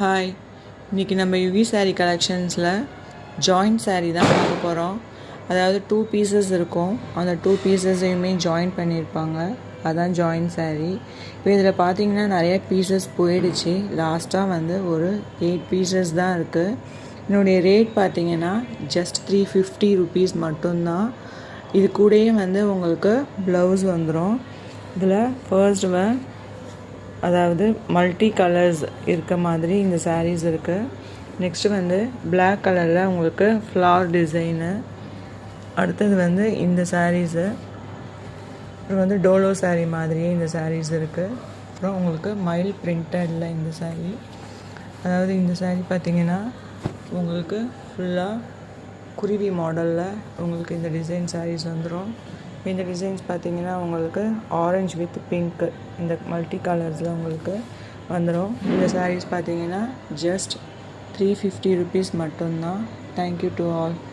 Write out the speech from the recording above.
Hi, இன்றைக்கி நம்ம Yuqi sari கலெக்ஷன்ஸில் joint sari தான் பார்க்க போகிறோம். அதாவது 2 பீசஸ் இருக்கும், அந்த 2 பீசஸையுமே ஜாயின் பண்ணியிருப்பாங்க, அதான் ஜாயிண்ட் சாரீ. இப்போ இதில் பார்த்தீங்கன்னா நிறைய பீசஸ் போயிடுச்சு. லாஸ்ட்டாக வந்து ஒரு 8 பீசஸ் தான் இருக்குது. என்னுடைய ரேட் பார்த்தீங்கன்னா ஜஸ்ட் 350 ருபீஸ் மட்டும்தான். இது கூடயே வந்து உங்களுக்கு ப்ளவுஸ் வந்துடும். இதில் ஃபர்ஸ்ட் அதாவது மல்டி கலர்ஸ் இருக்க மாதிரி இந்த சாரீஸ் இருக்குது. நெக்ஸ்ட்டு வந்து பிளாக் கலரில் உங்களுக்கு ஃப்ளார் டிசைனு. அடுத்தது வந்து இந்த சாரீஸு. அப்புறம் வந்து டோலோ சாரீ மாதிரியே இந்த சாரீஸ் இருக்குது. அப்புறம் உங்களுக்கு மைல் பிரிண்டடில் இந்த சாரீ. அதாவது இந்த சாரீ பார்த்திங்கன்னா உங்களுக்கு ஃபுல்லாக குருவி மாடலில் உங்களுக்கு இந்த டிசைன் சாரீஸ் வந்துடும். இந்த டிசைன்ஸ் பார்த்திங்கன்னா உங்களுக்கு ஆரஞ்சு வித் பிங்க் இந்த மல்டி கலர்ஸில் உங்களுக்கு வந்துடும். இந்த சாரீஸ் பார்த்திங்கன்னா ஜஸ்ட் 350 ருபீஸ் மட்டும்தான். Thank you to all.